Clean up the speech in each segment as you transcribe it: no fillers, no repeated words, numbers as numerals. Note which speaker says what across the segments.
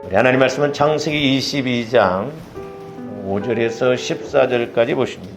Speaker 1: 우리 하나님 말씀은 창세기 22장 5절에서 14절까지 보십니다.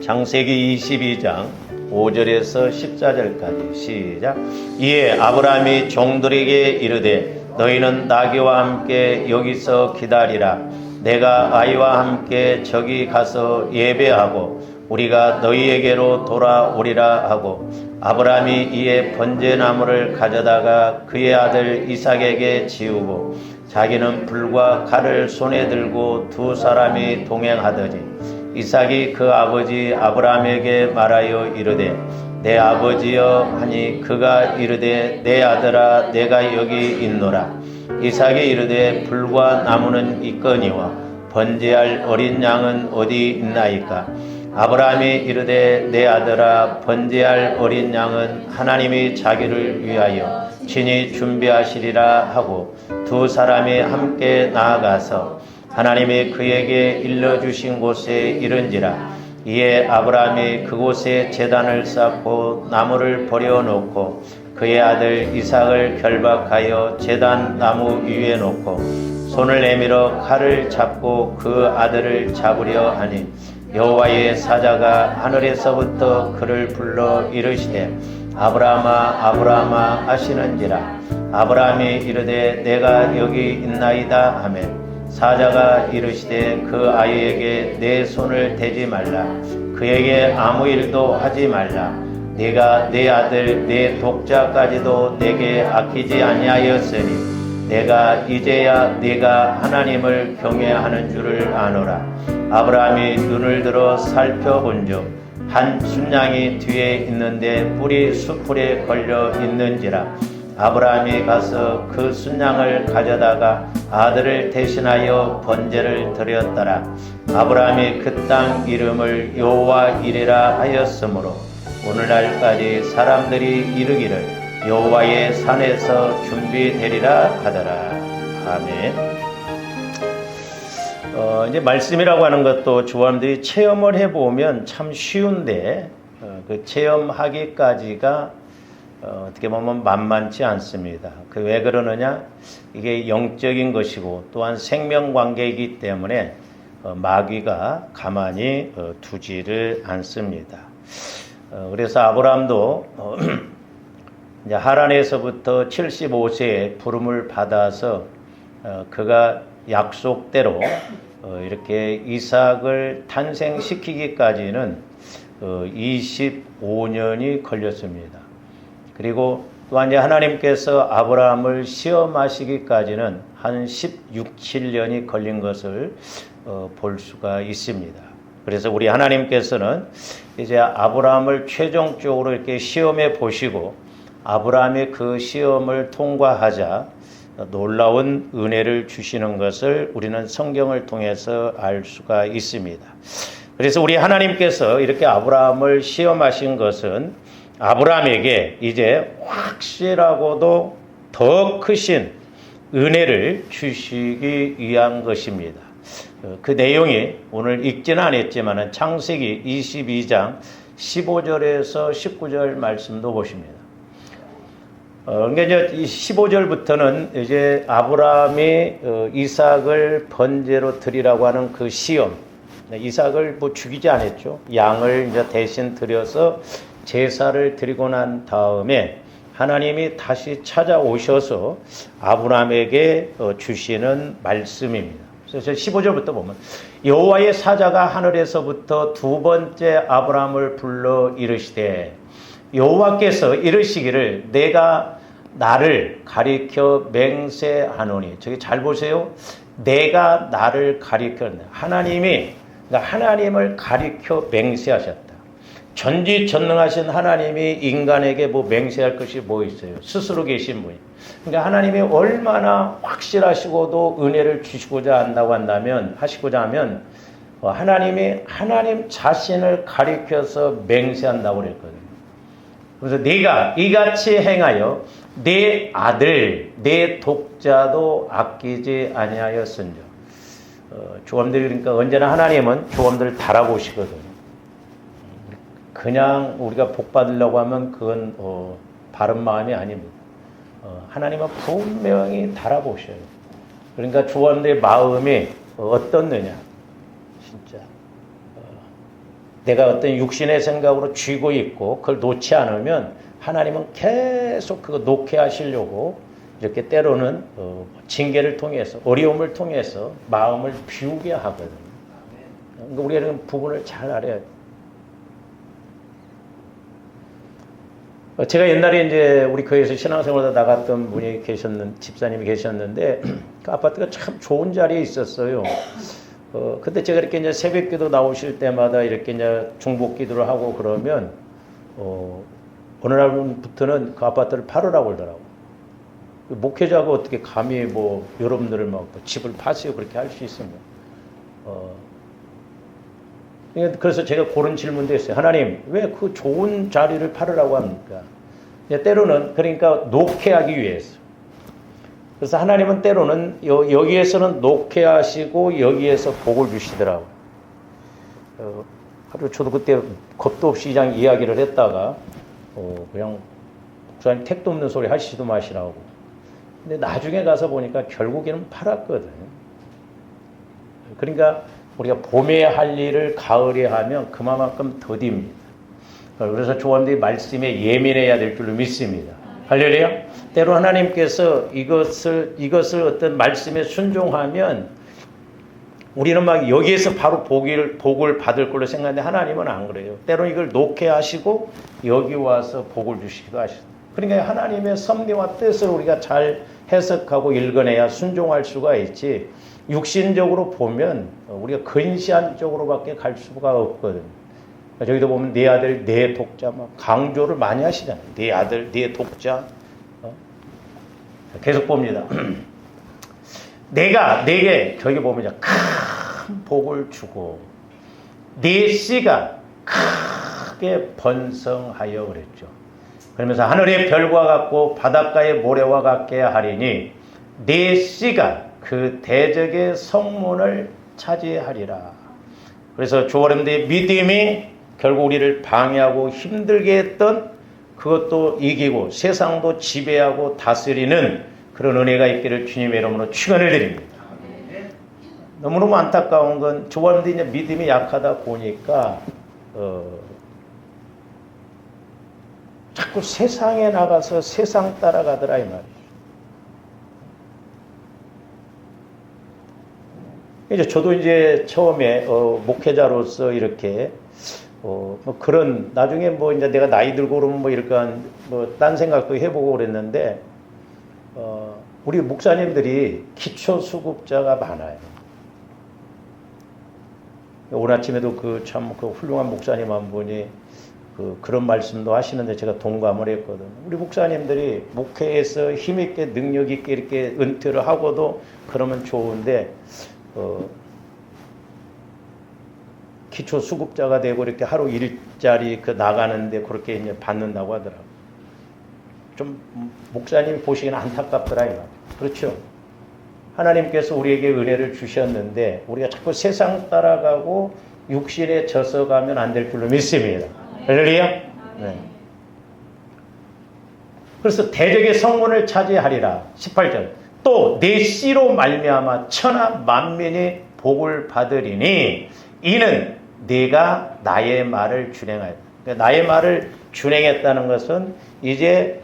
Speaker 1: 창세기 22장 5절에서 14절까지 시작. 이에 아브라함이 종들에게 이르되 너희는 나귀와 함께 여기서 기다리라. 내가 아이와 함께 저기 가서 예배하고 우리가 너희에게로 돌아오리라 하고 아브라함이 이에 번제나무를 가져다가 그의 아들 이삭에게 지우고 자기는 불과 칼을 손에 들고 두 사람이 동행하더니 이삭이 그 아버지 아브라함에게 말하여 이르되 내 아버지여 하니 그가 이르되 내 아들아 내가 여기 있노라. 이삭이 이르되 불과 나무는 있거니와 번제할 어린 양은 어디 있나이까. 아브라함이 이르되 내 아들아 번제할 어린 양은 하나님이 자기를 위하여 친히 준비하시리라 하고 두 사람이 함께 나아가서 하나님이 그에게 일러주신 곳에 이른지라. 이에 아브라함이 그곳에 제단을 쌓고 나무를 버려놓고 그의 아들 이삭을 결박하여 제단 나무 위에 놓고 손을 내밀어 칼을 잡고 그 아들을 잡으려 하니 여호와의 사자가 하늘에서부터 그를 불러 이르시되 아브라함아 아브라함아 하시는지라. 아브라함이 이르되 내가 여기 있나이다 하매 사자가 이르시되 그 아이에게 내 손을 대지 말라. 그에게 아무 일도 하지 말라. 네가 내 아들 내 독자까지도 내게 아끼지 아니하였으니 내가 이제야 네가 하나님을 경외하는 줄을 아노라. 아브라함이 눈을 들어 살펴본즉 한 순양이 뒤에 있는데 뿔이 수풀에 걸려 있는지라. 아브라함이 가서 그 순양을 가져다가 아들을 대신하여 번제를 드렸더라. 아브라함이 그 땅 이름을 여호와 이레라 하였으므로 오늘날까지 사람들이 이르기를 여호와의 산에서 준비되리라 하더라. 아멘. 이제 말씀이라고 하는 것도 조함들이 체험을 해보면 참 쉬운데 그 체험하기까지가 어떻게 보면 만만치 않습니다. 그 왜 그러느냐? 이게 영적인 것이고 또한 생명관계이기 때문에 마귀가 가만히 두지를 않습니다. 그래서 아브라함도 이제 하란에서부터 75세에 부름을 받아서 그가 약속대로 이렇게 이삭을 탄생시키기까지는 25년이 걸렸습니다. 그리고 또한 이제 하나님께서 아브라함을 시험하시기까지는 한 16, 7년이 걸린 것을 볼 수가 있습니다. 그래서 우리 하나님께서는 이제 아브라함을 최종적으로 이렇게 시험해 보시고 아브라함이 그 시험을 통과하자 놀라운 은혜를 주시는 것을 우리는 성경을 통해서 알 수가 있습니다. 그래서 우리 하나님께서 이렇게 아브라함을 시험하신 것은 아브라함에게 이제 확실하고도 더 크신 은혜를 주시기 위한 것입니다. 그 내용이 오늘 읽지는 않았지만 창세기 22장 15절에서 19절 말씀도 보십니다. 그러니까 이제 15절부터는 이제 아브라함이 이삭을 번제로 드리라고 하는 그 시험. 이삭을 뭐 죽이지 않았죠. 양을 이제 대신 드려서 제사를 드리고 난 다음에 하나님이 다시 찾아오셔서 아브라함에게 주시는 말씀입니다. 그래서 15절부터 보면 여호와의 사자가 하늘에서부터 두 번째 아브라함을 불러 이르시되 여호와께서 이르시기를 내가 나를 가리켜 맹세하노니. 저기 잘 보세요. 내가 나를 가리켜. 하나님을 가리켜 맹세하셨다. 전지전능하신 하나님이 인간에게 뭐 맹세할 것이 뭐 있어요? 스스로 계신 분이. 그러니까 하나님이 얼마나 확실하시고도 은혜를 주시고자 한다고 하시고자 하면 하나님이 하나님 자신을 가리켜서 맹세한다고 그랬거든요. 그래서 내가 이같이 행하여 내 아들 내 독자도 아끼지 아니하였은즉. 조함들이 그러니까 언제나 하나님은 조함들을 달아보시거든요. 그냥 우리가 복 받으려고 하면 그건 바른 마음이 아닙니다. 하나님은 분명히 달아보셔요. 그러니까 조원들의 마음이 어떻느냐. 진짜 내가 어떤 육신의 생각으로 쥐고 있고 그걸 놓지 않으면 하나님은 계속 그거 놓게 하시려고 이렇게 때로는 징계를 통해서 어려움을 통해서 마음을 비우게 하거든요. 그러니까 우리가 이런 부분을 잘 알아야 돼요. 제가 옛날에 이제 우리 교회에서 신앙생활로 나갔던 분이 집사님이 계셨는데 그 아파트가 참 좋은 자리에 있었어요. 근데 제가 이렇게 이제 새벽 기도 나오실 때마다 이렇게 이제 중복 기도를 하고 그러면 어느 날부터는 그 아파트를 팔으라고 그러더라고. 목회자가 어떻게 감히 뭐 여러분들을 막 집을 파세요 그렇게 할 수 있으면. 그래서 제가 그런 질문도 했어요. 하나님, 왜 그 좋은 자리를 팔으라고 합니까? 때로는 그러니까 놓게 하기 위해서. 그래서 하나님은 때로는 여기에서는 놓게 하시고 여기에서 복을 주시더라고요. 하루 저도 그때 겁도 없이 그냥 이야기를 했다가 그냥 목사님 택도 없는 소리 하시지도 마시라고. 근데 나중에 가서 보니까 결국에는 팔았거든요. 그러니까 우리가 봄에 할 일을 가을에 하면 그만큼 더딥니다. 그래서 조원들이 말씀에 예민해야 될 줄로 믿습니다. 할렐루야. 때로 하나님께서 이것을 어떤 말씀에 순종하면 우리는 막 여기에서 바로 복을 받을 걸로 생각하는데 하나님은 안 그래요. 때로 이걸 놓게 하시고 여기 와서 복을 주시기도 하시고. 그러니까 하나님의 섭리와 뜻을 우리가 잘 해석하고 읽어내야 순종할 수가 있지. 육신적으로 보면 우리가 근시안 쪽으로밖에 갈 수가 없거든요. 저기도 보면 네 아들 네 독자 막 강조를 많이 하시잖아요. 네 아들 네 독자. 계속 봅니다. 내가 네게 저기 보면 큰 복을 주고 네 씨가 크게 번성하여 그랬죠. 그러면서 하늘의 별과 같고 바닷가의 모래와 같게 하리니 네 씨가 그 대적의 성문을 차지하리라. 그래서 조원들의 믿음이 결국 우리를 방해하고 힘들게 했던 그것도 이기고 세상도 지배하고 다스리는 그런 은혜가 있기를 주님의 이름으로 축원을 드립니다. 너무너무 안타까운 건 조원들이 이제 믿음이 약하다 보니까 자꾸 세상에 나가서 세상 따라가더라 이 말이에요. 이제 저도 이제 처음에 목회자로서 이렇게 뭐 그런 나중에 뭐 이제 내가 나이 들고 그러면 뭐 이럴까 뭐 딴 생각도 해보고 그랬는데 우리 목사님들이 기초 수급자가 많아요. 오늘 아침에도 그 훌륭한 목사님 한 분이 그런 말씀도 하시는데 제가 동감을 했거든요. 우리 목사님들이 목회에서 힘있게 능력있게 이렇게 은퇴를 하고도 그러면 좋은데 기초 수급자가 되고 이렇게 하루 일자리 나가는데 그렇게 이제 받는다고 하더라고요. 좀 목사님 보시기는 안타깝더라 이 말. 그렇죠? 하나님께서 우리에게 은혜를 주셨는데 우리가 자꾸 세상 따라가고 육신에 젖어가면 안 될 줄로 믿습니다. 할렐루야. 네. 그래서 대적의 성문을 차지하리라. 18절. 또 내 씨로 말미암아 천하 만민이 복을 받으리니 이는 네가 나의 말을 준행하였다. 그러니까 나의 말을 준행했다는 것은 이제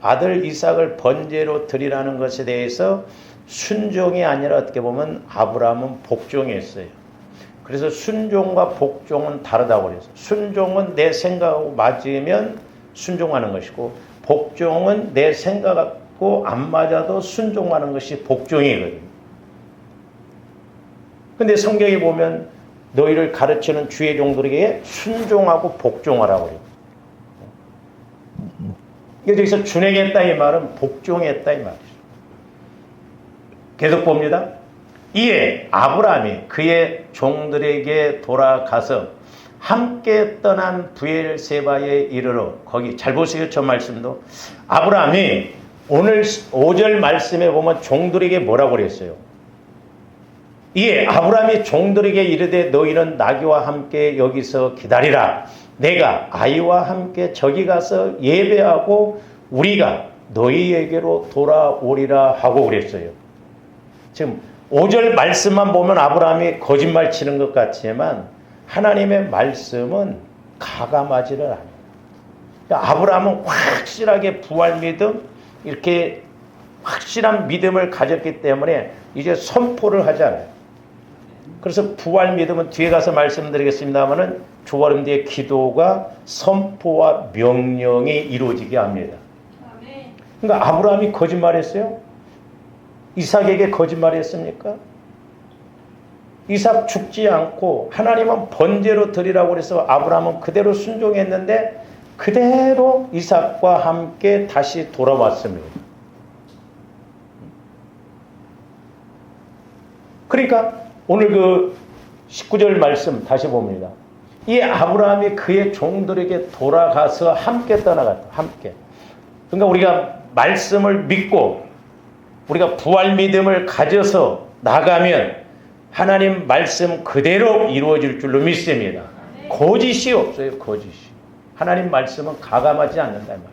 Speaker 1: 아들 이삭을 번제로 드리라는 것에 대해서 순종이 아니라 어떻게 보면 아브라함은 복종했어요. 그래서 순종과 복종은 다르다고 그랬어요. 순종은 내 생각하고 맞으면 순종하는 것이고 복종은 내 생각하고 안 맞아도 순종하는 것이 복종이거든요. 근데 성경에 보면 너희를 가르치는 주의 종들에게 순종하고 복종하라고 그래요. 여기서 준행했다 이 말은 복종했다 이 말이죠. 계속 봅니다. 이에 아브라함이 그의 종들에게 돌아가서 함께 떠난 부엘세바에 이르러 거기 잘 보세요. 저 말씀도 아브라함이 오늘 5절 말씀에 보면 종들에게 뭐라고 그랬어요? 이에 아브라함이 종들에게 이르되 너희는 나귀와 함께 여기서 기다리라. 내가 아이와 함께 저기 가서 예배하고 우리가 너희에게로 돌아오리라 하고 그랬어요. 지금 5절 말씀만 보면 아브라함이 거짓말 치는 것 같지만 하나님의 말씀은 가감하지를 않아요. 그러니까 아브라함은 확실하게 부활 믿음, 이렇게 확실한 믿음을 가졌기 때문에 이제 선포를 하잖아요. 그래서 부활 믿음은 뒤에 가서 말씀드리겠습니다만은 조아름디의 기도가 선포와 명령이 이루어지게 합니다. 그러니까 아브라함이 거짓말했어요? 이삭에게 거짓말했습니까? 이삭 죽지 않고 하나님은 번제로 드리라고 그래서 아브라함은 그대로 순종했는데 그대로 이삭과 함께 다시 돌아왔습니다. 그러니까 오늘 그 19절 말씀 다시 봅니다. 이 아브라함이 그의 종들에게 돌아가서 함께 떠나갔다. 함께. 그러니까 우리가 말씀을 믿고 우리가 부활 믿음을 가져서 나가면 하나님 말씀 그대로 이루어질 줄로 믿습니다. 거짓이 없어요. 거짓이. 하나님 말씀은 가감하지 않는다 말이에요.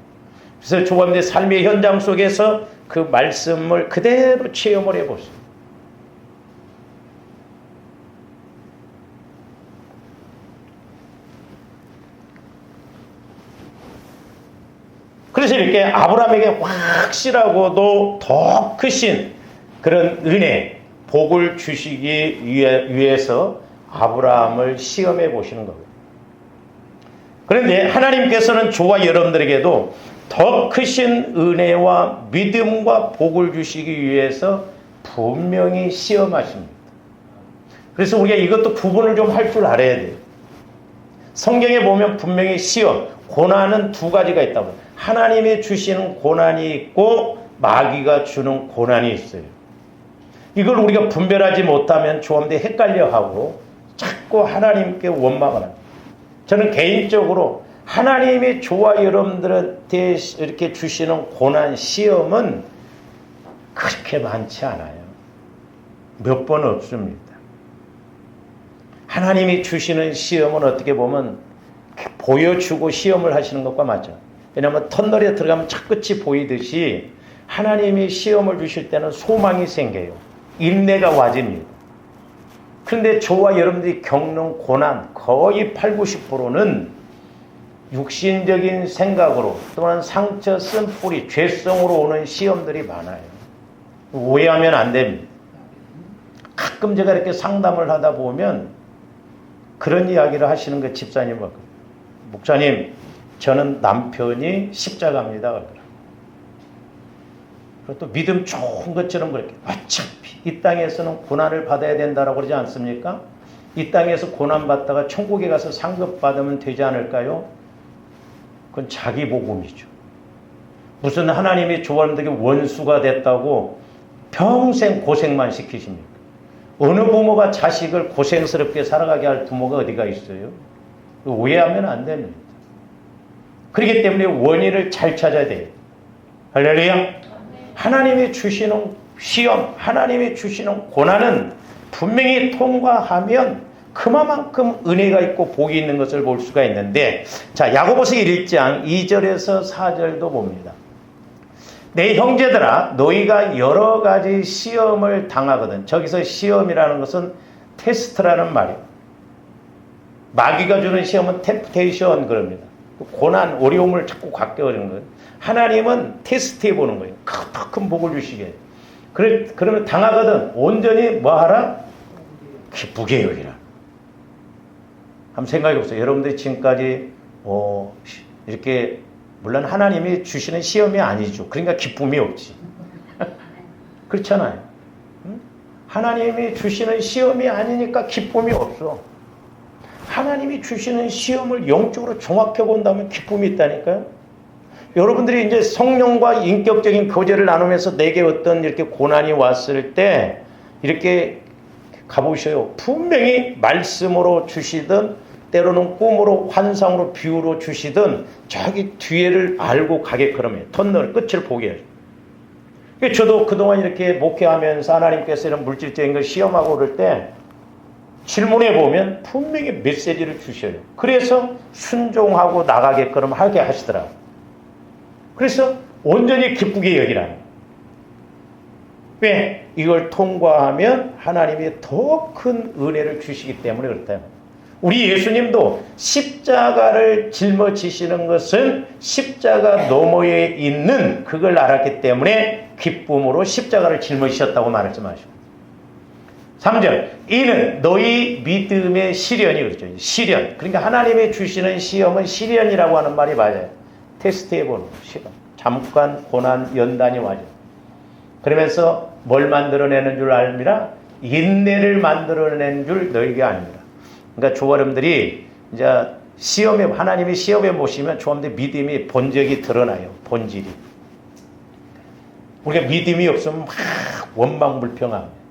Speaker 1: 그래서 조감대 삶의 현장 속에서 그 말씀을 그대로 체험을 해보세요. 그래서 이렇게 아브라함에게 확실하고도 더 크신 그런 은혜, 복을 주시기 위해서 아브라함을 시험해 보시는 거예요. 그런데 하나님께서는 저와 여러분들에게도 더 크신 은혜와 믿음과 복을 주시기 위해서 분명히 시험하십니다. 그래서 우리가 이것도 구분을 좀 할 줄 알아야 돼요. 성경에 보면 분명히 시험, 고난은 두 가지가 있다고. 하나님이 주시는 고난이 있고 마귀가 주는 고난이 있어요. 이걸 우리가 분별하지 못하면 조금더 헷갈려하고 자꾸 하나님께 원망을 합니다. 저는 개인적으로 하나님이 저와 여러분들한테 이렇게 주시는 고난, 시험은 그렇게 많지 않아요. 몇 번 없습니다. 하나님이 주시는 시험은 어떻게 보면 보여주고 시험을 하시는 것과 맞죠. 왜냐하면 터널에 들어가면 차끝이 보이듯이 하나님이 시험을 주실 때는 소망이 생겨요. 인내가 와집니다. 그런데 저와 여러분들이 겪는 고난 거의 8, 90%는 육신적인 생각으로 또는 상처 쓴 뿌리, 죄성으로 오는 시험들이 많아요. 오해하면 안 됩니다. 가끔 제가 이렇게 상담을 하다 보면 그런 이야기를 하시는 거 집사님 같거든요. 목사님, 저는 남편이 십자가입니다. 그리고 또 믿음 좋은 것처럼 그렇게 어차피 이 땅에서는 고난을 받아야 된다라고 그러지 않습니까? 이 땅에서 고난받다가 천국에 가서 상급 받으면 되지 않을까요? 그건 자기 복음이죠. 무슨 하나님이 조원들에게 원수가 됐다고 평생 고생만 시키십니까? 어느 부모가 자식을 고생스럽게 살아가게 할 부모가 어디가 있어요? 오해하면 안 됩니다. 그렇기 때문에 원인을 잘 찾아야 돼요. 할렐루야. 하나님이 주시는 시험, 하나님이 주시는 고난은 분명히 통과하면 그만큼 은혜가 있고 복이 있는 것을 볼 수가 있는데, 자, 야고보서 1장 2절에서 4절도 봅니다. 내 형제들아, 너희가 여러 가지 시험을 당하거든. 저기서 시험이라는 것은 테스트라는 말이에요. 마귀가 주는 시험은 템프테이션 그럽니다. 고난, 어려움을 자꾸 갖게 하는 거예요. 하나님은 테스트해 보는 거예요. 더 큰 복을 주시게. 그러면 당하거든 온전히 뭐 하라? 기쁘게 여기라. 한번 생각해 보세요. 여러분들이 지금까지 이렇게 물론 하나님이 주시는 시험이 아니죠. 그러니까 기쁨이 없지. 그렇잖아요. 하나님이 주시는 시험이 아니니까 기쁨이 없어. 하나님이 주시는 시험을 영적으로 종합해 본다면 기쁨이 있다니까요. 여러분들이 이제 성령과 인격적인 교제를 나누면서 내게 어떤 이렇게 고난이 왔을 때 이렇게 가보셔요. 분명히 말씀으로 주시든 때로는 꿈으로 환상으로 비유로 주시든 저기 뒤에를 알고 가게끔 해요. 터널 끝을 보게 해요. 저도 그동안 이렇게 목회하면서 하나님께서 이런 물질적인 걸 시험하고 그럴 때 질문해 보면 분명히 메시지를 주셔요. 그래서 순종하고 나가게끔 하게 하시더라고요. 그래서 온전히 기쁘게 여기라. 왜? 이걸 통과하면 하나님이 더 큰 은혜를 주시기 때문에 그렇다. 우리 예수님도 십자가를 짊어지시는 것은 십자가 너머에 있는 그걸 알았기 때문에 기쁨으로 십자가를 짊어지셨다고 말씀하시고 3절 이는 너희 믿음의 시련이 그렇죠. 시련. 그러니까 하나님이 주시는 시험은 시련이라고 하는 말이 맞아요. 테스트해보는 시험. 잠깐 고난 연단이 와죠. 그러면서 뭘 만들어내는 줄 알미라? 인내를 만들어내는 줄 너희가 아니라. 그러니까 조아름들이 이제 시험에 하나님이 시험에 모시면 조아름들 믿음이 본적이 드러나요. 본질이. 우리가 믿음이 없으면 막 원망불평합니다.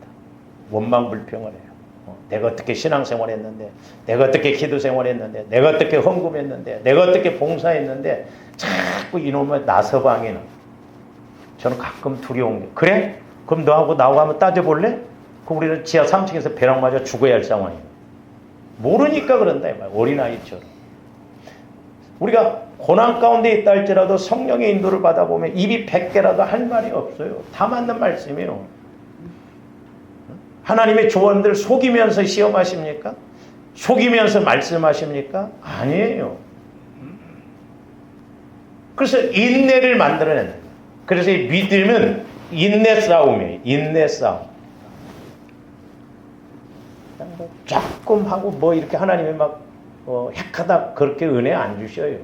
Speaker 1: 원망불평을 해요. 내가 어떻게 신앙생활했는데, 내가 어떻게 기도생활했는데, 내가 어떻게 헌금했는데, 내가 어떻게 봉사했는데 자꾸 이놈의 나서방이는 저는 가끔 두려운 게 그래? 그럼 너하고 나하고 한번 따져볼래? 그럼 우리는 지하 3층에서 벼락 맞아 죽어야 할 상황이에요. 모르니까 그런다 이 말. 어린아이처럼. 우리가 고난 가운데 있다 할지라도 성령의 인도를 받아보면 입이 100개라도 할 말이 없어요. 다 맞는 말씀이에요. 하나님의 조언들 속이면서 시험하십니까? 속이면서 말씀하십니까? 아니에요. 그래서 인내를 만들어낸다. 그래서 이 믿음은 인내 싸움이에요. 인내 싸움. 조금 하고 뭐 이렇게 하나님이 막 핵하다 그렇게 은혜 안 주셔요.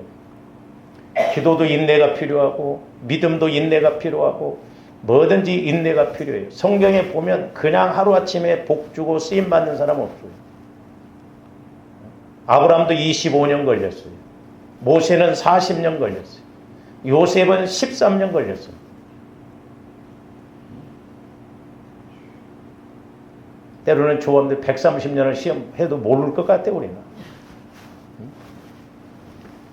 Speaker 1: 기도도 인내가 필요하고 믿음도 인내가 필요하고 뭐든지 인내가 필요해요. 성경에 보면 그냥 하루아침에 복 주고 쓰임 받는 사람 없어요. 아브라함도 25년 걸렸어요. 모세는 40년 걸렸어요. 요셉은 13년 걸렸어요. 때로는 조언들 130년을 시험해도 모를 것 같아 우리는.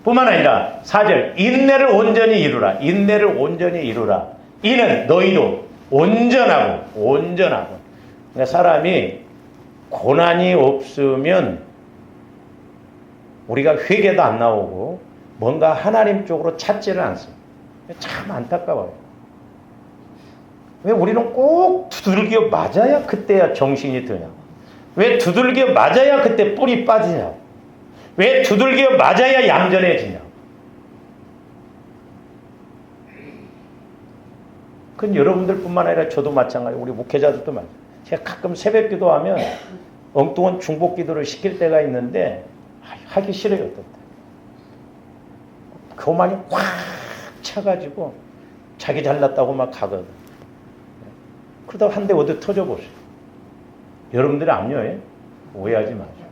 Speaker 1: 뿐만 아니라 4절 인내를 온전히 이루라. 인내를 온전히 이루라. 이는 너희도 온전하고 그러니까 사람이 고난이 없으면 우리가 회개도 안 나오고 뭔가 하나님 쪽으로 찾지를 않습니다. 참 안타까워요. 왜 우리는 꼭 두들겨 맞아야 그때야 정신이 드냐? 왜 두들겨 맞아야 그때 뿔이 빠지냐? 왜 두들겨 맞아야 얌전해지냐? 그건 여러분들뿐만 아니라 저도 마찬가지고 우리 목회자들도 마찬가지고 제가 가끔 새벽 기도하면 엉뚱한 중복 기도를 시킬 때가 있는데 하기 싫어요. 어떨 때. 교만이 확 차가지고 자기 잘났다고 막 가거든. 그러다가 한 대 어디 터져보세요. 여러분들이 압류해. 오해하지 마세요.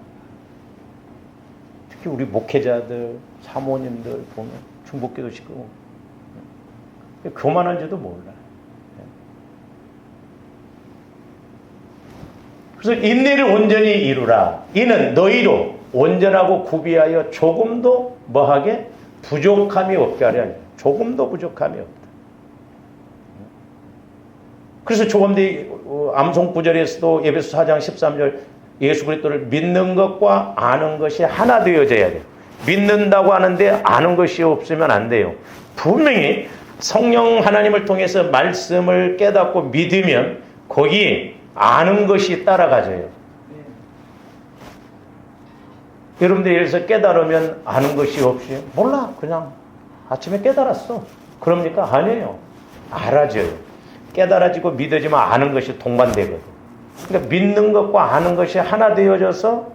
Speaker 1: 특히 우리 목회자들, 사모님들 보면 중복기도 시키고 교만한지도 몰라. 그래서 인내를 온전히 이루라. 이는 너희로 온전하고 구비하여 조금도 뭐하게? 부족함이 없게 하려. 조금도 부족함이 없다. 그래서 조금더 암송 구절에서도 에베소 4장 13절 예수 그리스도를 믿는 것과 아는 것이 하나 되어져야 돼요. 믿는다고 하는데 아는 것이 없으면 안 돼요. 분명히 성령 하나님을 통해서 말씀을 깨닫고 믿으면 거기 아는 것이 따라가져요. 여러분들 예를 들어서 깨달으면 아는 것이 없이 몰라 그냥 아침에 깨달았어. 그럽니까? 아니에요. 알아져요. 깨달아지고 믿어지면 아는 것이 동반되거든. 그러니까 믿는 것과 아는 것이 하나 되어져서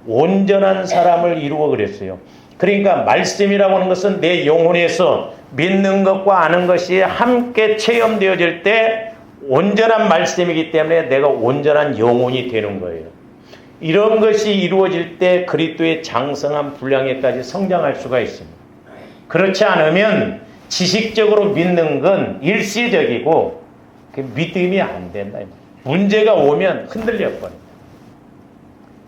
Speaker 1: 온전한 사람을 이루어 그랬어요. 그러니까 말씀이라고 하는 것은 내 영혼에서 믿는 것과 아는 것이 함께 체험되어질 때 온전한 말씀이기 때문에 내가 온전한 영혼이 되는 거예요. 이런 것이 이루어질 때 그리스도의 장성한 분량에까지 성장할 수가 있습니다. 그렇지 않으면 지식적으로 믿는 건 일시적이고 믿음이 안 된다. 문제가 오면 흔들려 버립니다.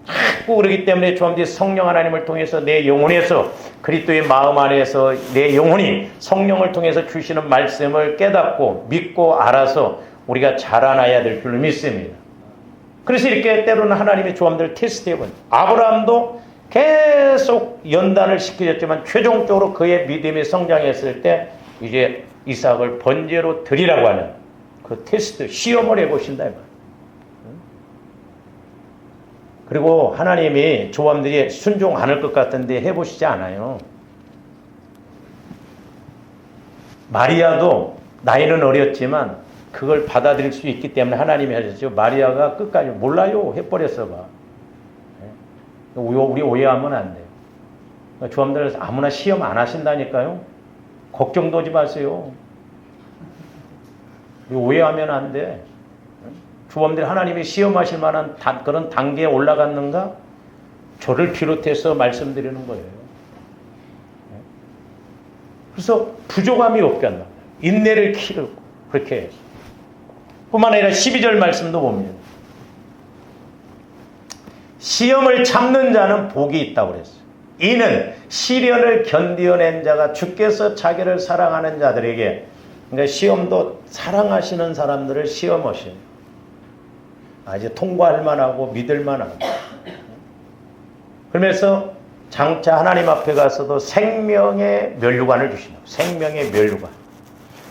Speaker 1: 자꾸 그러기 때문에 조함지 성령 하나님을 통해서 내 영혼에서 그리스도의 마음 안에서 내 영혼이 성령을 통해서 주시는 말씀을 깨닫고 믿고 알아서 우리가 자라나야 될 줄로 믿습니다. 그래서 이렇게 때로는 하나님의 조함들을 테스트해본 아브라함도 계속 연단을 시키셨지만 최종적으로 그의 믿음이 성장했을 때 이제 이삭을 번제로 드리라고 하는 그 테스트, 시험을 해보신다. 그리고 하나님이 조함들이 순종 안 할 것 같은데 해보시지 않아요. 마리아도 나이는 어렸지만 그걸 받아들일 수 있기 때문에 하나님이 하셨죠. 마리아가 끝까지 몰라요 해버렸어 봐. 우리 오해하면 안 돼요. 조함들 아무나 시험 안 하신다니까요. 걱정도 하지 마세요. 오해하면 안 돼. 조함들 하나님이 시험하실 만한 그런 단계에 올라갔는가? 저를 비롯해서 말씀드리는 거예요. 그래서 부족함이 없게 한다. 인내를 키우고 그렇게 해서. 뿐만 아니라 12절 말씀도 봅니다. 시험을 참는 자는 복이 있다고 그랬어요. 이는 시련을 견디어낸 자가 주께서 자기를 사랑하는 자들에게, 그러니까 시험도 사랑하시는 사람들을 시험하시는, 이제 통과할 만하고 믿을 만하고. 그러면서 장차 하나님 앞에 가서도 생명의 면류관을 주신다. 생명의 면류관.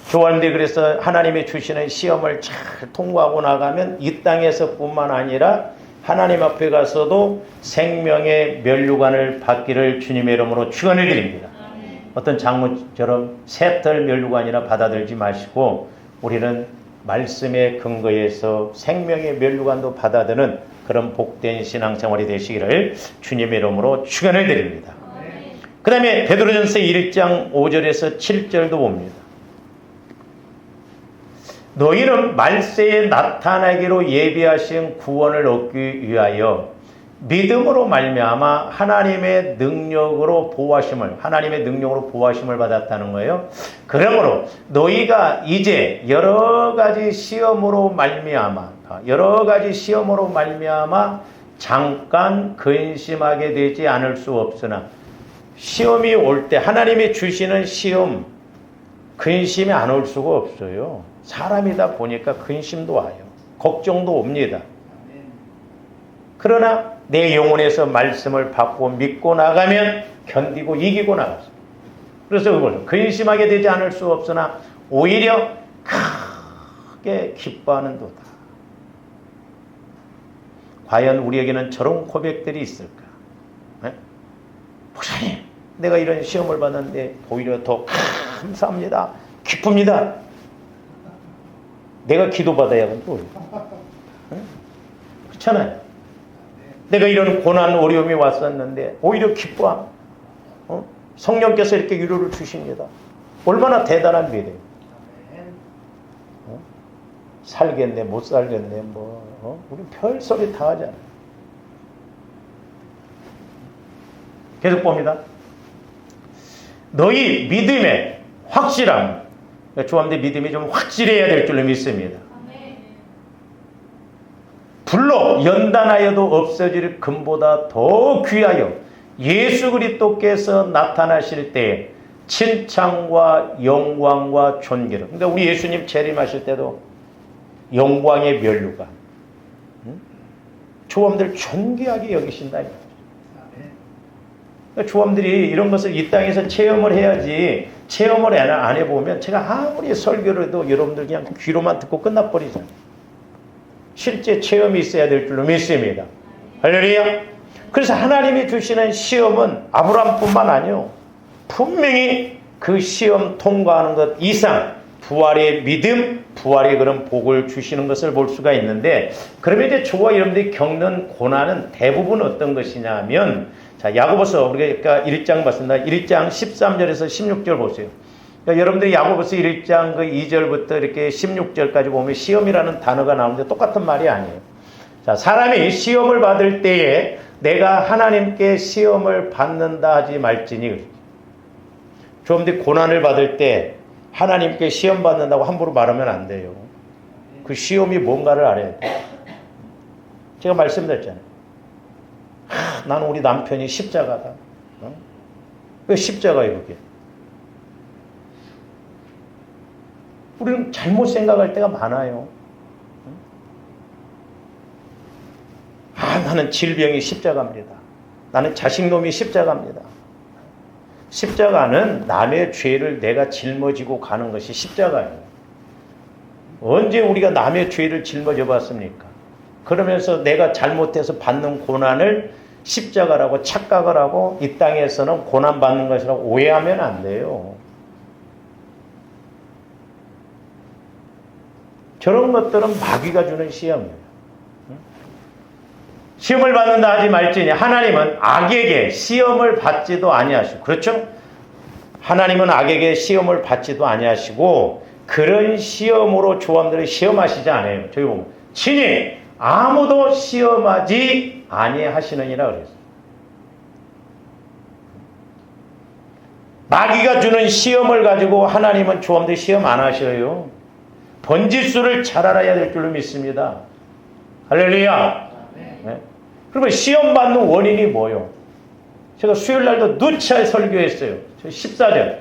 Speaker 1: 조함들이 그래서 하나님이 주시는 시험을 잘 통과하고 나가면 이 땅에서뿐만 아니라 하나님 앞에 가서도 생명의 면류관을 받기를 주님의 이름으로 축원을 드립니다. 어떤 장모처럼 새털 면류관이나 받아들지 마시고 우리는 말씀의 근거에서 생명의 면류관도 받아드는 그런 복된 신앙생활이 되시기를 주님의 이름으로 축원을 드립니다. 그 다음에 베드로전서 1장 5절에서 7절도 봅니다. 너희는 말세에 나타나기로 예비하신 구원을 얻기 위하여 믿음으로 말미암아 하나님의 능력으로 보호하심을 받았다는 거예요. 그러므로 너희가 이제 여러 가지 시험으로 말미암아 잠깐 근심하게 되지 않을 수 없으나, 시험이 올 때 하나님이 주시는 시험 근심이 안 올 수가 없어요. 사람이다 보니까 근심도 와요. 걱정도 옵니다. 그러나 내 영혼에서 말씀을 받고 믿고 나가면 견디고 이기고 나가서, 그래서 그걸 근심하게 되지 않을 수 없으나 오히려 크게 기뻐하는도다. 과연 우리에게는 저런 고백들이 있을까? 네? 목사님, 내가 이런 시험을 받았는데 오히려 더 감사합니다. 기쁩니다. 내가 기도받아야 하는데 그렇잖아요. 내가 이런 고난 어려움이 왔었는데 오히려 기뻐함. 성령께서 이렇게 위로를 주십니다. 얼마나 대단한 믿음. 살겠네 못 살겠네 우리 별소리 다 하잖아. 계속 봅니다. 너희 믿음의 확실함, 조함대 믿음이 좀 확실해야 될 줄로 믿습니다. 불로 연단하여도 없어질 금보다 더 귀하여 예수 그리스도께서 나타나실 때에 칭찬과 영광과 존귀를, 그러니까 우리 예수님 재림하실 때도 영광의 면류관, 조함들 존귀하게 여기신다. 그러니까 조함들이 이런 것을 이 땅에서 체험을 해야지, 체험을 안 해보면 제가 아무리 설교를 해도 여러분들 그냥 귀로만 듣고 끝나버리잖아요. 실제 체험이 있어야 될 줄로 믿습니다. 할렐루야. 그래서 하나님이 주시는 시험은 아브라함뿐만 아니요, 분명히 그 시험 통과하는 것 이상 부활의 믿음, 부활의 그런 복을 주시는 것을 볼 수가 있는데, 그러면 이제 저와 여러분들이 겪는 고난은 대부분 어떤 것이냐 하면, 자, 야고보서 우리가 1장 봤습니다. 1장 13절에서 16절 보세요. 그러니까 여러분들이 야고보서 1장 그 2절부터 이렇게 16절까지 보면 시험이라는 단어가 나오는데 똑같은 말이 아니에요. 자, 사람이 시험을 받을 때에 내가 하나님께 시험을 받는다 하지 말지니, 여러분들이 고난을 받을 때 하나님께 시험 받는다고 함부로 말하면 안 돼요. 그 시험이 뭔가를 알아야 돼요. 제가 말씀드렸잖아요. 나는 우리 남편이 십자가다. 왜 십자가예요, 그게? 우리는 잘못 생각할 때가 많아요. 나는 질병이 십자가입니다. 나는 자식놈이 십자가입니다. 십자가는 남의 죄를 내가 짊어지고 가는 것이 십자가예요. 언제 우리가 남의 죄를 짊어져 봤습니까? 그러면서 내가 잘못해서 받는 고난을 십자가라고 착각을 하고 이 땅에서는 고난받는 것이라고 오해하면 안 돼요. 저런 것들은 마귀가 주는 시험이에요. 시험을 받는다 하지 말지니 하나님은 악에게 시험을 받지도 아니하시고, 그렇죠? 하나님은 악에게 시험을 받지도 아니하시고 그런 시험으로 조함들을 시험하시지 않아요. 저기 보면 친히 아무도 시험하지 아니하시느니라 그랬어요. 마귀가 주는 시험을 가지고 하나님은 조함들 시험 안 하셔요. 번지수를 잘 알아야 될 줄로 믿습니다. 할렐루야. 네. 그러면 시험 받는 원인이 뭐요? 제가 수요일날도 누차 설교했어요. 14절.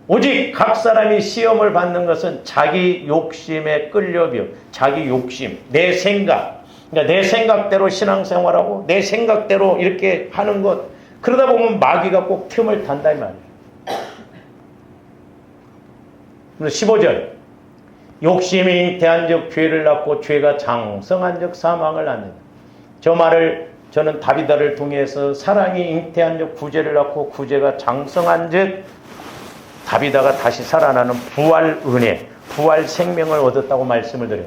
Speaker 1: 오직 각 사람이 시험을 받는 것은 자기 욕심에 끌려비어, 자기 욕심, 내 생각, 그러니까 내 생각대로 신앙생활하고 내 생각대로 이렇게 하는 것, 그러다 보면 마귀가 꼭 틈을 탄다 이 말이에요. 15절. 욕심이 잉태한 적 죄를 낳고 죄가 장성한 적 사망을 낳는다. 저 말을 저는 다비다를 통해서 사랑이 잉태한 적 구제를 낳고 구제가 장성한 적 다비다가 다시 살아나는 부활 은혜, 부활 생명을 얻었다고 말씀을 드려요.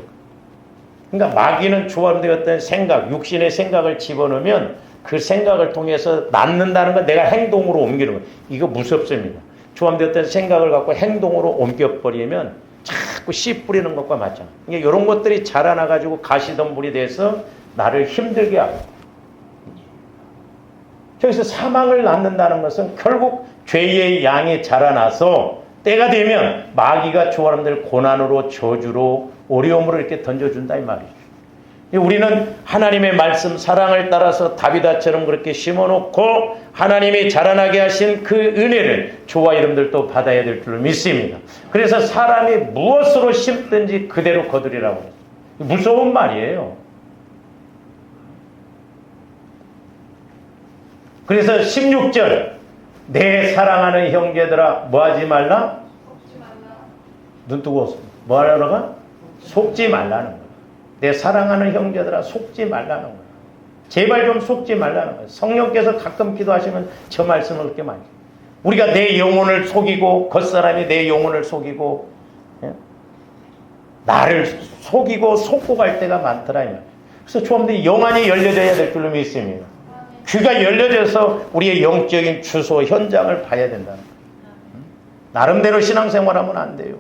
Speaker 1: 그러니까 마귀는 조합되었던 생각, 육신의 생각을 집어넣으면 그 생각을 통해서 낳는다는 건 내가 행동으로 옮기는 거예요. 이거 무섭습니다. 조합되었던 생각을 갖고 행동으로 옮겨버리면 자꾸 씨 뿌리는 것과 맞잖아. 그러니까 이런 것들이 자라나가지고 가시덤불이 돼서 나를 힘들게 하고. 저기서 사망을 낳는다는 것은 결국 죄의 양이 자라나서 때가 되면 마귀가 저 사람들 고난으로 저주로 어려움으로 이렇게 던져준다 이 말이죠. 우리는 하나님의 말씀 사랑을 따라서 다비다처럼 그렇게 심어놓고 하나님이 자라나게 하신 그 은혜를 저와 여러분들도 받아야 될 줄로 믿습니다. 그래서 사람이 무엇으로 심든지 그대로 거두리라고 해요. 무서운 말이에요. 그래서 16절 내 사랑하는 형제들아 뭐하지 말라? 속지 말라. 눈 뜨고 뭐 하려고? 속지 말라는 거예요. 내 사랑하는 형제들아 속지 말라는 거예요. 제발 좀 속지 말라는 거예요. 성령께서 가끔 기도하시면 저 말씀을 그렇게 많이 해요. 우리가 내 영혼을 속이고 겉사람이 내 영혼을 속이고 나를 속이고 속고 갈 때가 많더라 이 말이에요. 그래서 조금더 영안이 열려져야 될 줄로 믿습니다. 귀가 열려져서 우리의 영적인 주소 현장을 봐야 된다는 거예요. 나름대로 신앙생활하면 안 돼요.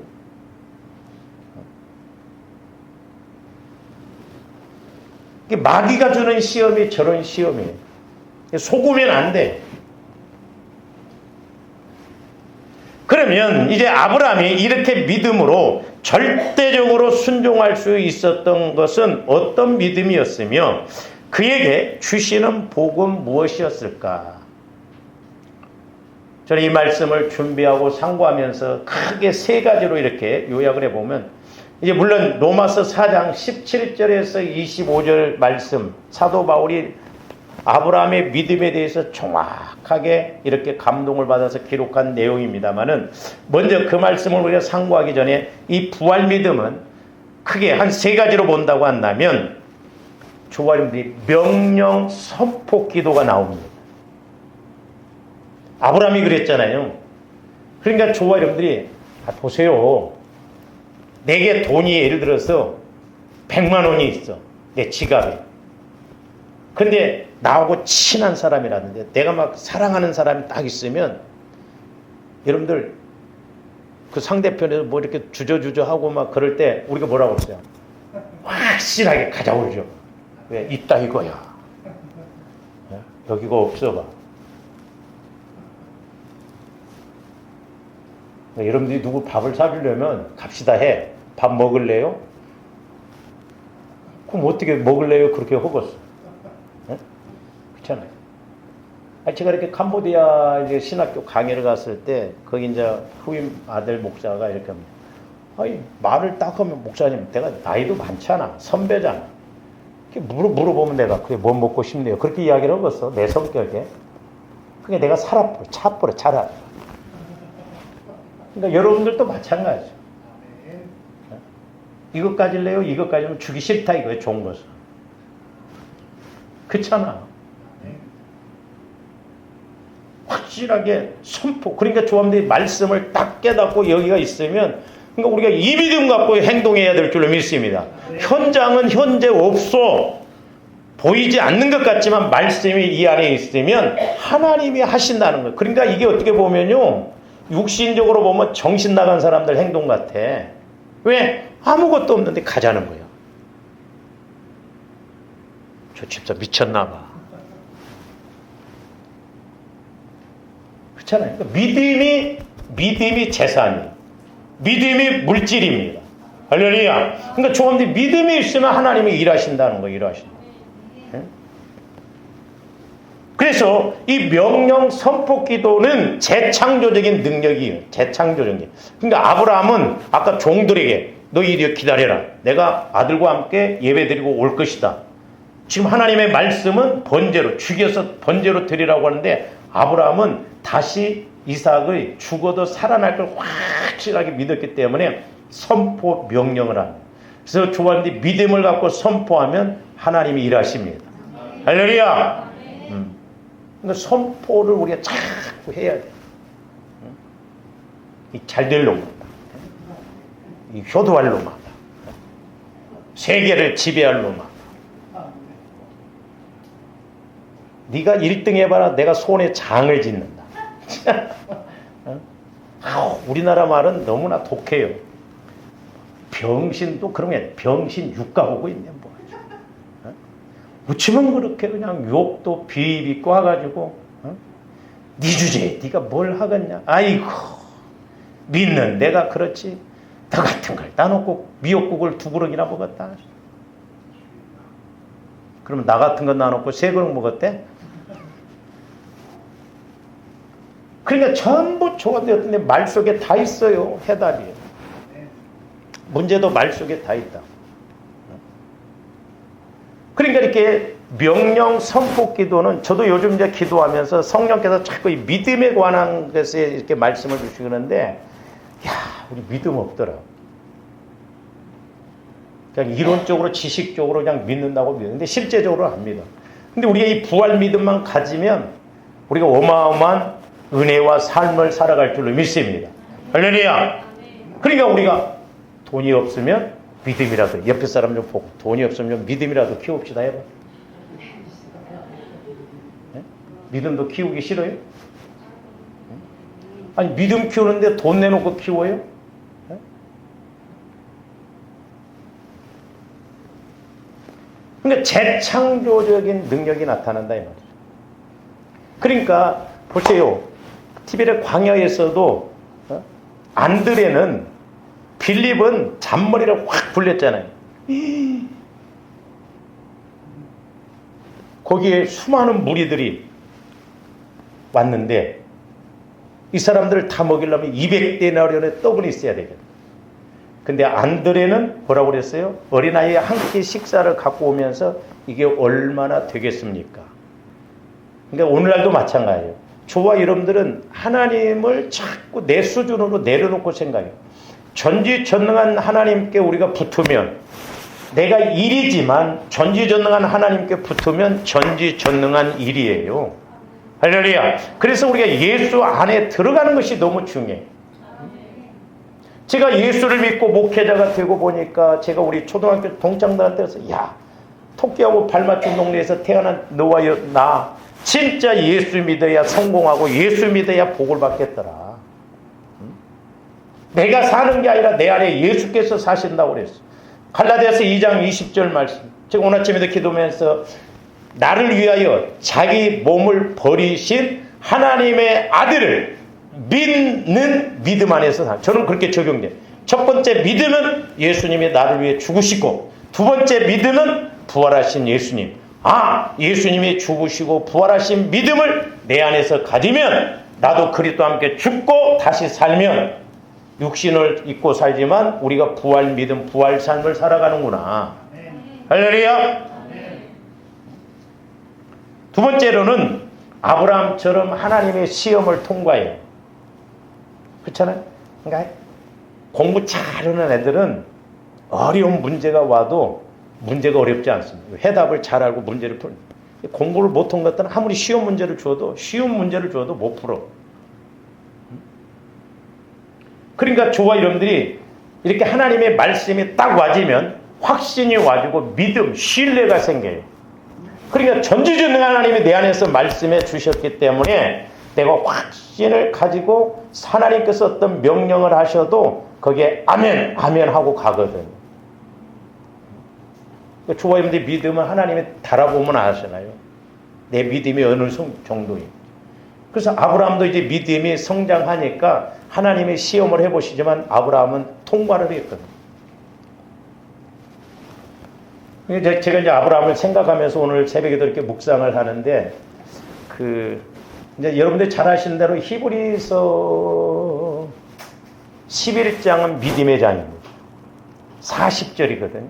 Speaker 1: 마귀가 주는 시험이 저런 시험이에요. 속으면 안 돼. 그러면 이제 아브라함이 이렇게 믿음으로 절대적으로 순종할 수 있었던 것은 어떤 믿음이었으며 그에게 주시는 복은 무엇이었을까? 저는 이 말씀을 준비하고 상고하면서 크게 세 가지로 이렇게 요약을 해보면 이제 물론 로마서 4장 17절에서 25절 말씀 사도 바울이 아브라함의 믿음에 대해서 정확하게 이렇게 감동을 받아서 기록한 내용입니다만은 먼저 그 말씀을 우리가 상고하기 전에 이 부활 믿음은 크게 한 세 가지로 본다고 한다면 조화님들이 명령 선포 기도가 나옵니다. 아브라함이 그랬잖아요. 그러니까 조화 여러분들이 보세요. 내게 돈이 예를 들어서 100만 원이 있어. 내 지갑에. 근데 나하고 친한 사람이라는데 내가 막 사랑하는 사람이 딱 있으면 여러분들 그 상대편에서 뭐 이렇게 주저주저 하고 막 그럴 때 우리가 뭐라고 했어요? 확실하게 가져오죠. 왜? 있다 이거야. 여기가 없어 봐. 여러분들이 누구 밥을 사주려면 갑시다 해. 밥 먹을래요? 그럼 어떻게 먹을래요? 그렇게 허겄어. 네? 그렇잖아요. 제가 이렇게 캄보디아 이제 신학교 강의를 갔을 때 거기 이제 후임 아들 목사가 이렇게 합니다. 아니 말을 딱 하면 목사님 내가 나이도 많잖아. 선배잖아. 이렇게 물어보면 내가 그게 뭐 먹고 싶네요. 그렇게 이야기를 하겠어. 내 성격에. 그게 내가 살아버려. 차버려. 차라. 그러니까 여러분들도 마찬가지죠. 이것 가질래요? 이것 가지면 주기 싫다 이거예요. 좋은 것은. 그렇잖아. 확실하게 선포. 그러니까 조합들이 말씀을 딱 깨닫고 여기가 있으면 그러니까 우리가 이 믿음 갖고 행동해야 될 줄로 믿습니다. 현장은 현재 없어. 보이지 않는 것 같지만 말씀이 이 안에 있으면 하나님이 하신다는 거예요. 그러니까 이게 어떻게 보면요. 육신적으로 보면 정신 나간 사람들 행동 같아. 왜? 아무것도 없는데 가자는 거예요. 저 집사 미쳤나 봐. 그렇잖아요. 그러니까 믿음이 재산이에요. 믿음이 물질입니다. 할렐루야. 그러니까 조금더 믿음이 있으면 하나님이 일하신다는 거예요. 일하신다. 그래서 이 명령 선포 기도는 재창조적인 능력이에요. 재창조적인. 그러니까 아브라함은 아까 종들에게 너희들 기다려라. 내가 아들과 함께 예배드리고 올 것이다. 지금 하나님의 말씀은 번제로 죽여서 번제로 드리라고 하는데 아브라함은 다시 이삭의 죽어도 살아날 걸 확실하게 믿었기 때문에 선포 명령을 합니다. 그래서 조한디 믿음을 갖고 선포하면 하나님이 일하십니다. 할렐루야. 그러니까 선포를 우리가 자꾸 해야 돼. 잘 될 놈마다, 이 효도할 놈마다, 세계를 지배할 놈마다. 네가 1등 해봐라. 내가 손에 장을 짓는다. 우리나라 말은 너무나 독해요. 병신도 그러면 병신 육가 보고 있네. 뭐. 어쩌면 그렇게 그냥 욕도 비비고 와가지고 네 주제에 네가 뭘 하겠냐. 아이고 믿는 내가 그렇지. 너 같은 걸 따놓고 미역국을 2그릇이나 먹었다. 그러면 나 같은 거 놔놓고 3그릇 먹었대? 그러니까 전부 조합되었는데 말 속에 다 있어요. 해답이. 문제도 말 속에 다 있다. 그러니까 이렇게 명령 선포 기도는 저도 요즘 이제 기도하면서 성령께서 자꾸 이 믿음에 관한 것에 이렇게 말씀을 주시는데, 야, 우리 믿음 없더라. 그냥 이론적으로 지식적으로 그냥 믿는다고 믿는데 실제적으로 안 믿어. 근데 우리가 이 부활 믿음만 가지면 우리가 어마어마한 은혜와 삶을 살아갈 줄로 믿습니다. 할렐루야. 그러니까 우리가 돈이 없으면 믿음이라도, 옆에 사람 좀 보고 돈이 없으면 믿음이라도 키웁시다 해봐. 네? 믿음도 키우기 싫어요? 아니 믿음 키우는데 돈 내놓고 키워요? 네? 그러니까 재창조적인 능력이 나타난다 이 말이죠. 그러니까 보세요. 티베르 광야에서도 안드레는 빌립은 잔머리를 확 굴렸잖아요. 거기에 수많은 무리들이 왔는데 이 사람들을 다 먹이려면 200데나리온의 떡은 있어야 되거든. 근데 안드레는 뭐라고 그랬어요? 어린아이 한 끼 식사를 갖고 오면서 이게 얼마나 되겠습니까? 그러니까 오늘날도 마찬가지예요. 저와 여러분들은 하나님을 자꾸 내 수준으로 내려놓고 생각해요. 전지전능한 하나님께 우리가 붙으면 내가 일이지만 전지전능한 하나님께 붙으면 전지전능한 일이에요. 할렐루야. 그래서 우리가 예수 안에 들어가는 것이 너무 중요해요. 제가 예수를 믿고 목회자가 되고 보니까 제가 우리 초등학교 동창들한테서 야, 토끼하고 발맞춘 동네에서 태어난 너와 나 진짜 예수 믿어야 성공하고 예수 믿어야 복을 받겠더라. 내가 사는 게 아니라 내 안에 예수께서 사신다고 그랬어. 갈라디아서 2장 20절 말씀. 제가 오늘 아침에도 기도하면서 나를 위하여 자기 몸을 버리신 하나님의 아들을 믿는 믿음 안에서 살. 저는 그렇게 적용돼요. 첫 번째 믿음은 예수님이 나를 위해 죽으시고, 두 번째 믿음은 부활하신 예수님. 아, 예수님이 죽으시고 부활하신 믿음을 내 안에서 가지면 나도 그리스도와 함께 죽고 다시 살면 육신을 입고 살지만 우리가 부활 믿음, 부활 삶을 살아가는구나. 할렐루야. 두 번째로는 아브라함처럼 하나님의 시험을 통과해요. 그렇잖아요. 그러니까 공부 잘하는 애들은 어려운 문제가 와도 문제가 어렵지 않습니다. 해답을 잘 알고 문제를 풀. 공부를 못한 것들은 아무리 쉬운 문제를 줘도 못 풀어. 그러니까 저와 여러분들이 이렇게 하나님의 말씀이 딱 와지면 확신이 와지고 믿음, 신뢰가 생겨요. 그러니까 전지전능한 하나님이 내 안에서 말씀해 주셨기 때문에 내가 확신을 가지고 하나님께서 어떤 명령을 하셔도 거기에 아멘, 아멘 하고 가거든. 저와 여러분들의 믿음은 하나님이 달아보면 아시나요? 내 믿음이 어느 정도인지. 그래서 아브라함도 이제 믿음이 성장하니까 하나님이 시험을 해보시지만 아브라함은 통과를 했거든요. 제가 이제 아브라함을 생각하면서 오늘 새벽에도 이렇게 묵상을 하는데, 이제 여러분들 잘 아시는 대로 히브리서 11장은 믿음의 장입니다. 40절이거든요.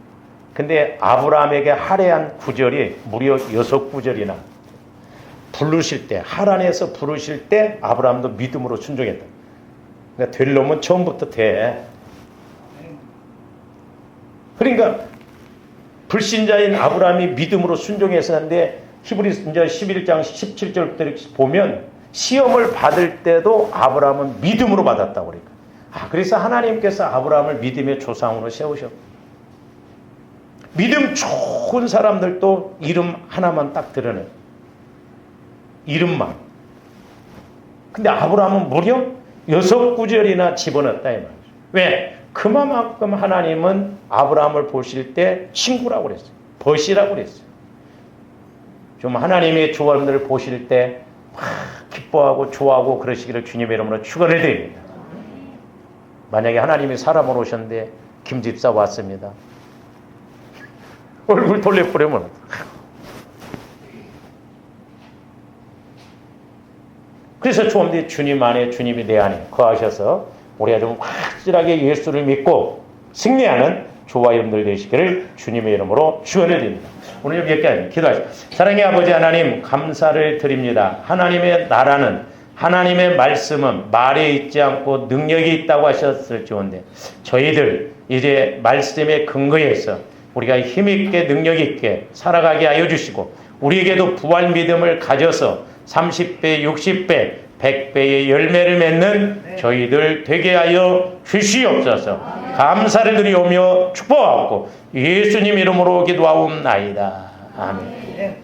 Speaker 1: 근데 아브라함에게 할애한 구절이 무려 6구절이나 부르실 때, 하란에서 부르실 때 아브라함도 믿음으로 순종했다. 그러니까 될 놈은 처음부터 돼. 그러니까 불신자인 아브라함이 믿음으로 순종했었는데 히브리서 11장 17절부터 보면 시험을 받을 때도 아브라함은 믿음으로 받았다고 그러니까. 그래서 하나님께서 아브라함을 믿음의 조상으로 세우셨고, 믿음 좋은 사람들도 이름 하나만 딱 드러내. 이름만. 근데 아브라함은 무려 6구절이나 집어넣었다 이 말이죠. 왜? 그만큼 하나님은 아브라함을 보실 때 친구라고 그랬어요. 벗이라고 그랬어요. 좀 하나님의 조언들을 보실 때 막 기뻐하고 좋아하고 그러시기를 주님의 이름으로 축원을 드립니다. 만약에 하나님이 사람으로 오셨는데 김집사 왔습니다. 얼굴 돌려보려면 그래서 조언들이 주님 안에, 주님이 내 안에 거하셔서 우리가 좀 확실하게 예수를 믿고 승리하는 저와 여러분들 되시기를 주님의 이름으로 축원을 드립니다. 오늘 여기까지 기도하시죠. 사랑의 아버지 하나님, 감사를 드립니다. 하나님의 나라는, 하나님의 말씀은 말에 있지 않고 능력이 있다고 하셨을지언데 저희들 이제 말씀의 근거에서 우리가 힘있게 능력있게 살아가게 하여 주시고 우리에게도 부활 믿음을 가져서 30배, 60배, 100배의 열매를 맺는 저희들 되게 하여 주시옵소서. 감사를 드리오며 축복하고 예수님 이름으로 기도하옵나이다. 아멘.